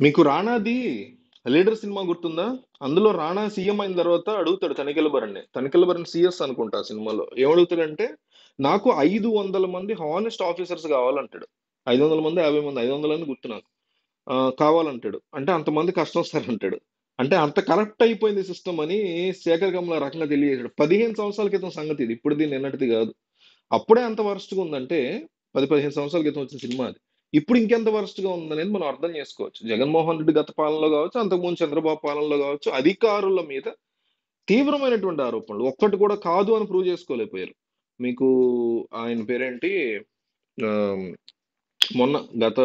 మీకు రానాది leader cinema గుర్తుందా? అందులో రానా సీఎం అయిన తర్వాత అడుగుతాడు తనికెళ్ళబరని. తనికెళ్ళబరని సిఎస్ అనుకుంటా ఆ సినిమాలో. ఏమడుగుతాడంటే, నాకు 500 మంది హానెస్ట్ ఆఫీసర్స్ కావాలంటాడు. 500 మంది, 50 మంది, 500 అని గుర్తు నాకు. కావాలంటాడు. అంటే అంతమంది కష్టం సార్ అంటాడు. అంటే అంత కరెక్ట్ అయిపోయింది సిస్టమ్ అని శేఖర్ కమ్ల ఆ రకంగా తెలియజేశాడు. 15 సంవత్సరాల క్రితం సంగతి ఇది. ఇప్పుడుది నిన్నటిది కాదు. అప్పుడే అంత వరస్ట్‌గా ఉందంటే 10, 15 సంవత్సరాల క్రితం వచ్చిన సినిమా అది. ఇప్పుడు ఇంకెంత వరస్ట్‌గా ఉందనేది మనం అర్థం చేసుకోవచ్చు. జగన్మోహన్ రెడ్డి గత పాలనలో కావచ్చు, అంతకుముందు చంద్రబాబు పాలనలో కావచ్చు, అధికారుల మీద తీవ్రమైనటువంటి ఆరోపణలు. ఒక్కటి కూడా కాదు అని ప్రూవ్ చేసుకోలేకపోయారు. మీకు ఆయన పేరేంటి? ఆహ్, మొన్న గత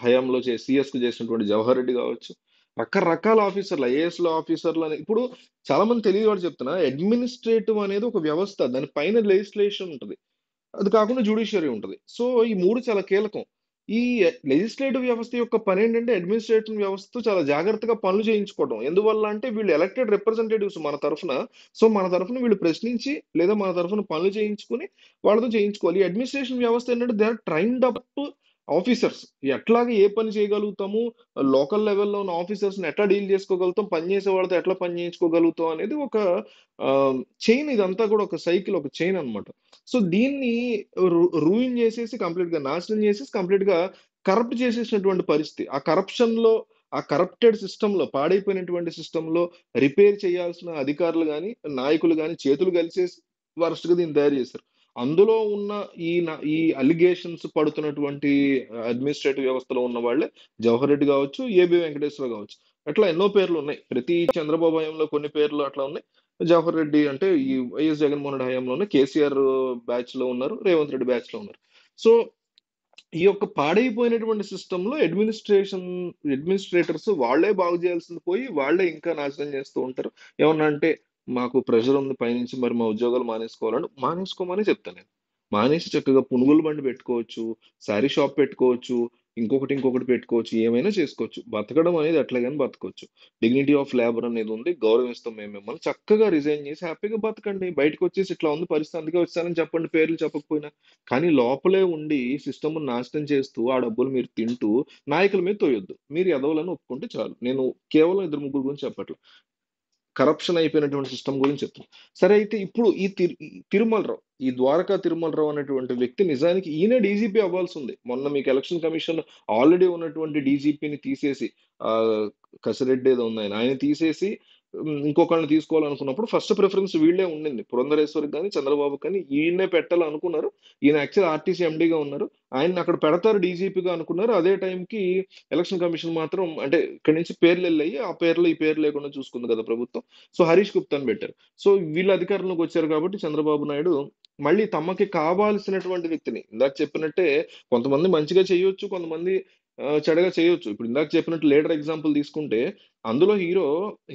హయాంలో సీఎస్‌కి చేసినటువంటి జవహర్ రెడ్డి కావచ్చు. రకరకాల ఆఫీసర్లు, ఐఏఎస్‌ల ఆఫీసర్లని ఇప్పుడు చాలా మంది తెలియని వాడు చెప్తున్నా, అడ్మినిస్ట్రేటివ్ అనేది ఒక వ్యవస్థ. దాని పైన లెజిస్లేషన్ ఉంటది. అది కాకుండా జ్యుడిషియరీ ఉంటది. సో, ఈ 3 చాలా కీలకం. ఈ లెజిస్లేటివ్ వ్యవస్థ యొక్క పనేంటంటే, అడ్మినిస్ట్రేటివ్ వ్యవస్థతో చాలా జాగ్రత్తగా పనులు చేయించుకోవడం. ఎందువల్ల అంటే, వీళ్ళు ఎలక్టెడ్ రిప్రజెంటేటివ్స్ మన తరఫున. సో, మన తరఫున వీళ్ళు ప్రశ్నించి, లేదా మన తరఫున పనులు చేయించుకొని, వాళ్ళతో చేయించుకోవాలి. ఈ అడ్మినిస్ట్రేషన్ వ్యవస్థ ఏంటంటే, they are trained up officers. ఎట్లాగా ఏ పని చేయగలుగుతాము, లోకల్ లెవెల్‌లో ఉన్న ఆఫీసర్స్‌ని ఎట్లా డీల్ చేసుకోగలుగుతాం, పని చేసే వాళ్ళతో ఎట్లా పని చేయించుకోగలుగుతాం అనేది ఒక చైన్. ఇదంతా కూడా ఒక సైకిల్, ఒక చైన్ అన్నమాట. సో దీన్ని రూయిన్ చేసేసి కంప్లీట్ గా నాశనం చేసేసి కంప్లీట్ గా కరప్ట్ చేసేసినటువంటి పరిస్థితి. ఆ కరప్షన్ లో, ఆ కరప్టెడ్ సిస్టమ్ లో, పాడైపోయినటువంటి సిస్టమ్ లో రిపేర్ చేయాల్సిన అధికారులు గాని, నాయకులు గాని చేతులు కలిసేసి వరస్ట్ గా దీన్ని తయారు చేశారు. అందులో ఉన్న ఈ అలిగేషన్స్ పడుతున్నటువంటి అడ్మినిస్ట్రేటివ్ వ్యవస్థలో ఉన్న వాళ్ళే జవహర్ రెడ్డి కావచ్చు, ఏబి వెంకటేశ్వర కావచ్చు. అట్లా ఎన్నో పేర్లు ఉన్నాయి. ప్రతి చంద్రబాబు హయాంలో కొన్ని పేర్లు అట్లా ఉన్నాయి. జవహర్ రెడ్డి అంటే ఈ వైఎస్ జగన్మోహన్ రెడ్డి హయాంలోనే కేసీఆర్ బ్యాచ్ లో ఉన్నారు, రేవంత్ రెడ్డి బ్యాచ్ లో ఉన్నారు. సో ఈ యొక్క పాడైపోయినటువంటి సిస్టమ్ లో అడ్మినిస్ట్రేటర్స్ వాళ్ళే బాగు చేయాల్సింది పోయి వాళ్ళే ఇంకా నాశనం చేస్తూ ఉంటారు. ఏమన్నా అంటే మాకు ప్రెషర్ ఉంది పైనుంచి, మరి మా ఉద్యోగాలు మానేసుకోవాలని మానేసుకోమని చెప్తాను నేను. మానేసి చక్కగా పునుగులు బండి పెట్టుకోవచ్చు, శారీ షాప్ పెట్టుకోవచ్చు, ఇంకొకటి పెట్టుకోవచ్చు, ఏమైనా చేసుకోవచ్చు. బతకడం అనేది ఎట్లాగైనా బతకొచ్చు. డిగ్నిటీ ఆఫ్ లేబర్ అనేది ఉంది. గౌరవిస్తాం మేము మిమ్మల్ని. చక్కగా రిజైన్ చేసి హ్యాపీగా బతకండి. బయటకు వచ్చేసి ఇట్లా ఉంది పరిస్థితి, అందుకే వచ్చానని చెప్పండి, పేర్లు చెప్పకపోయినా. కానీ లోపలే ఉండి సిస్టమ్‌ని నాశనం చేస్తూ, ఆ డబ్బులు మీరు తింటూ, నాయకుల మీద తోయొద్దు. మీరు ఎదవలని ఒప్పుకుంటే చాలు. నేను కేవలం ఇద్దరు ముగ్గురు గురించి చెప్పట్ల. కరప్షన్ అయిపోయినటువంటి సిస్టమ్ గురించి చెప్తున్నా. సరే అయితే ఇప్పుడు ఈ తిరుమలరావు, ఈ ద్వారకా తిరుమలరావు అనేటువంటి వ్యక్తి నిజానికి ఈయనే డీజీపీ అవ్వాల్సింది. మొన్న మీకు ఎలక్షన్ కమిషన్ ఆల్రెడీ ఉన్నటువంటి డీజీపీని తీసేసి, కసిరెడ్డి ఏదో ఉంది ఆయన. ఆయన తీసేసి ఇంకొకళ్ళని తీసుకోవాలనుకున్నప్పుడు ఫస్ట్ ప్రిఫరెన్స్ వీళ్ళే ఉండింది. పురంధరేశ్వరికి గాని, చంద్రబాబుకి కానీ ఈయన్నే పెట్టాలనుకున్నారు. ఈయన యాక్చువల్ ఆర్టీసీ ఎండీగా ఉన్నారు. ఆయన్ని అక్కడ పెడతారు డీజీపీగా అనుకున్నారు. అదే టైంకి ఎలక్షన్ కమిషన్ మాత్రం అంటే ఇక్కడి నుంచి పేర్లు వెళ్ళాయి. ఆ పేర్లు ఈ పేరు లేకుండా చూసుకుంది కదా ప్రభుత్వం. సో హరీష్ గుప్తాని పెట్టారు. సో వీళ్ళు అధికారంలోకి వచ్చారు కాబట్టి చంద్రబాబు నాయుడు మళ్ళీ తమకి కావాల్సినటువంటి వ్యక్తిని, ఇందాక చెప్పినట్టే కొంతమంది మంచిగా చేయొచ్చు, కొంతమంది చెడుగా చేయొచ్చు. ఇప్పుడు ఇందాక చెప్పినట్టు లీడర్ ఎగ్జాంపుల్ తీసుకుంటే, అందులో హీరో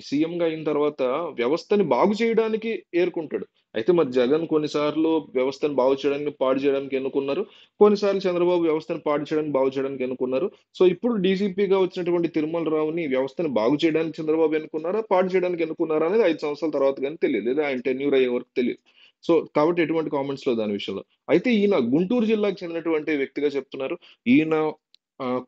సీఎం గా అయిన తర్వాత వ్యవస్థని బాగు చేయడానికి ఏరుకుంటాడు. అయితే మరి జగన్ కొన్నిసార్లు వ్యవస్థను బాగు చేయడానికి, పాడు చేయడానికి ఎన్నుకున్నారు. కొన్నిసార్లు చంద్రబాబు వ్యవస్థను పాడు చేయడానికి, బాగు చేయడానికి ఎన్నుకున్నారు. సో ఇప్పుడు డీజీపీగా వచ్చినటువంటి తిరుమల రావుని వ్యవస్థను బాగు చేయడానికి చంద్రబాబు ఎన్నుకున్నారా, పాడు చేయడానికి ఎన్నుకున్నారా అనేది 5 సంవత్సరాల తర్వాత కానీ తెలియదు, లేదా ఆయన టెన్యూర్ అయ్యే వరకు తెలియదు. సో కాబట్టి ఎటువంటి కామెంట్స్ లో దాని విషయంలో. అయితే ఈయన గుంటూరు జిల్లాకు చెందినటువంటి వ్యక్తిగా చెప్తున్నారు. ఈయన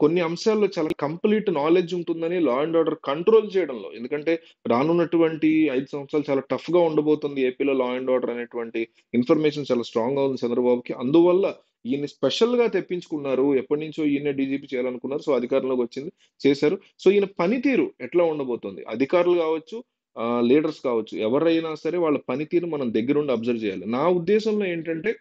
కొన్ని అంశాల్లో చాలా కంప్లీట్ నాలెడ్జ్ ఉంటుందని లా అండ్ ఆర్డర్ కంట్రోల్ చేయడంలో. ఎందుకంటే రానున్నటువంటి 5 సంవత్సరాలు చాలా టఫ్ గా ఉండబోతుంది ఏపీలో. లా అండ్ ఆర్డర్ అనేటువంటి ఇన్ఫర్మేషన్ చాలా స్ట్రాంగ్ గా ఉంది చంద్రబాబుకి. అందువల్ల ఈయన్ని స్పెషల్ గా తెప్పించుకున్నారు. ఎప్పటి నుంచో ఈయన్నే డీజీపీ చేయాలనుకున్నారు. సో అధికారంలోకి వచ్చింది, చేశారు. సో ఈయన పనితీరు ఎట్లా ఉండబోతుంది, అధికారులు కావచ్చు, లీడర్స్ కావచ్చు, ఎవరైనా సరే వాళ్ళ పనితీరు మనం దగ్గరుండి అబ్జర్వ్ చేయాలి. నా ఉద్దేశంలో ఏంటంటే,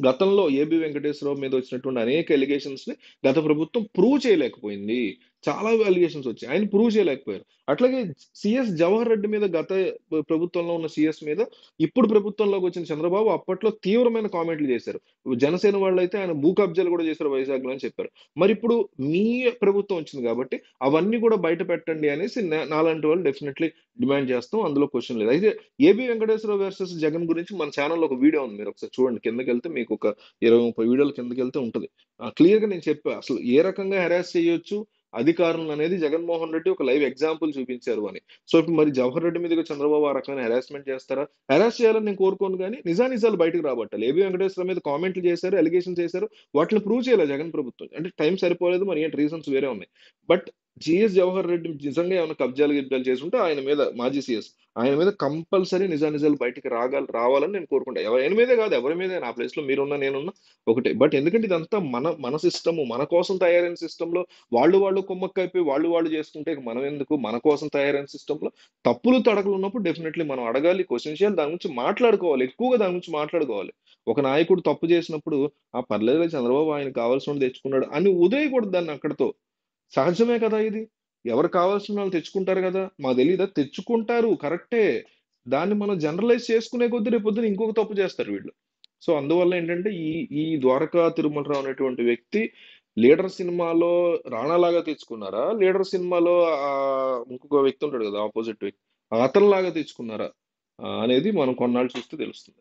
గతంలో ఏబి వెంకటేశ్వరరావు మీద వచ్చినటువంటి అనేక ఎలిగేషన్స్ ని గత ప్రభుత్వం ప్రూవ్ చేయలేకపోయింది. చాలా ఎలిగేషన్స్ వచ్చాయి, ఆయన ప్రూవ్ చేయలేకపోయారు. అట్లాగే సిఎస్ జవహర్ రెడ్డి మీద గత ప్రభుత్వంలో ఉన్న సిఎస్ మీద ఇప్పుడు ప్రభుత్వంలోకి వచ్చిన చంద్రబాబు అప్పట్లో తీవ్రమైన కామెంట్లు చేశారు. జనసేన వాళ్ళు అయితే ఆయన భూ కబ్జాలు కూడా చేశారు వైజాగ్ లో అని చెప్పారు. మరి ఇప్పుడు మీ ప్రభుత్వం వచ్చింది కాబట్టి అవన్నీ కూడా బయట పెట్టండి అనేసి నాలాంటి వాళ్ళు డెఫినెట్లీ డిమాండ్ చేస్తాం. అందులో క్వశ్చన్ లేదు. అయితే ఏబి వెంకటేశ్వరరావు వర్సెస్ జగన్ గురించి మన ఛానల్లో ఒక వీడియో ఉంది. మీరు ఒకసారి చూడండి. కిందకెళ్తే మీకు ఒక 20, 30 వీడియోల కిందకెళ్తే ఉంటది. క్లియర్ గా నేను చెప్పా అసలు ఏ రకంగా హెరాస్ చేయొచ్చు అధికారులను అనేది జగన్మోహన్ రెడ్డి ఒక లైవ్ ఎగ్జాంపుల్ చూపించారు అని. సో ఇప్పుడు మరి జవహర్ రెడ్డి మీదగా చంద్రబాబు ఆ రకమైన హెరాస్మెంట్ చేస్తారా? హెరాస్ చేయాలని నేను కోరుకోను, కానీ నిజానిజాలు బయటకు రాబట్టాలి. ఏబి వెంకటేశ్వర మీద కామెంట్లు చేశారు, అలిగేషన్ చేశారు. వాటిని ప్రూవ్ చేయాలి జగన్ ప్రభుత్వం. అంటే టైం సరిపోలేదు, మరి ఏంటి రీజన్స్ వేరే ఉన్నాయి. బట్ జిఎస్ జవహర్ రెడ్డి నిజంగా ఏమైనా కబ్జాలు గిబ్జాలు చేసుంటే ఆయన మీద, మాజీ సీఎస్, ఆయన మీద కంపల్సరీ నిజానిజాలు బయటికి రావాలని నేను కోరుకుంటా. ఆయన మీదే కాదు, ఎవరి మీద, నా ప్లేస్ లో మీరున్నా నేనున్నా ఒకటే. బట్ ఎందుకంటే ఇదంతా మన మన సిస్టమ్, మన కోసం తయారైన సిస్టమ్ లో వాళ్ళు కుమ్మక్కైపోయి వాళ్ళు చేసుకుంటే ఇక మనం ఎందుకు? మన కోసం తయారైన సిస్టమ్ లో తప్పులు తడకలు ఉన్నప్పుడు డెఫినెట్లీ మనం అడగాలి, క్వశ్చన్ చేయాలి, దాని గురించి మాట్లాడుకోవాలి, ఎక్కువగా దాని గురించి మాట్లాడుకోవాలి. ఒక నాయకుడు తప్పు చేసినప్పుడు ఆ పర్లేదు చంద్రబాబు ఆయన కావాల్సిన తెచ్చుకున్నాడు అని వదిలేయకూడదు దాన్ని అక్కడితో. సహజమే కదా ఇది. ఎవరు కావాల్సిన వాళ్ళు తెచ్చుకుంటారు కదా! మాకు తెలీదా? తెచ్చుకుంటారు కరెక్టే. దాన్ని మనం జనరలైజ్ చేసుకునే కొద్దీ రేపొద్దున ఇంకొక తప్పు చేస్తారు వీళ్ళు. సో, అందువల్ల ఏంటంటే ఈ ఈ 'ద్వారకా తిరుమలరావు' అనేటువంటి వ్యక్తి 'లీడర్' సినిమాలో రానాలాగా తెచ్చుకున్నారా? 'లీడర్' సినిమాలో ఇంకొక వ్యక్తి ఉంటాడు కదా! ఆపోజిట్ వ్యక్తి. అతనిలాగా తెచ్చుకున్నారా? అనేది మనం కొన్నాళ్ళు చూస్తే తెలుస్తుంది.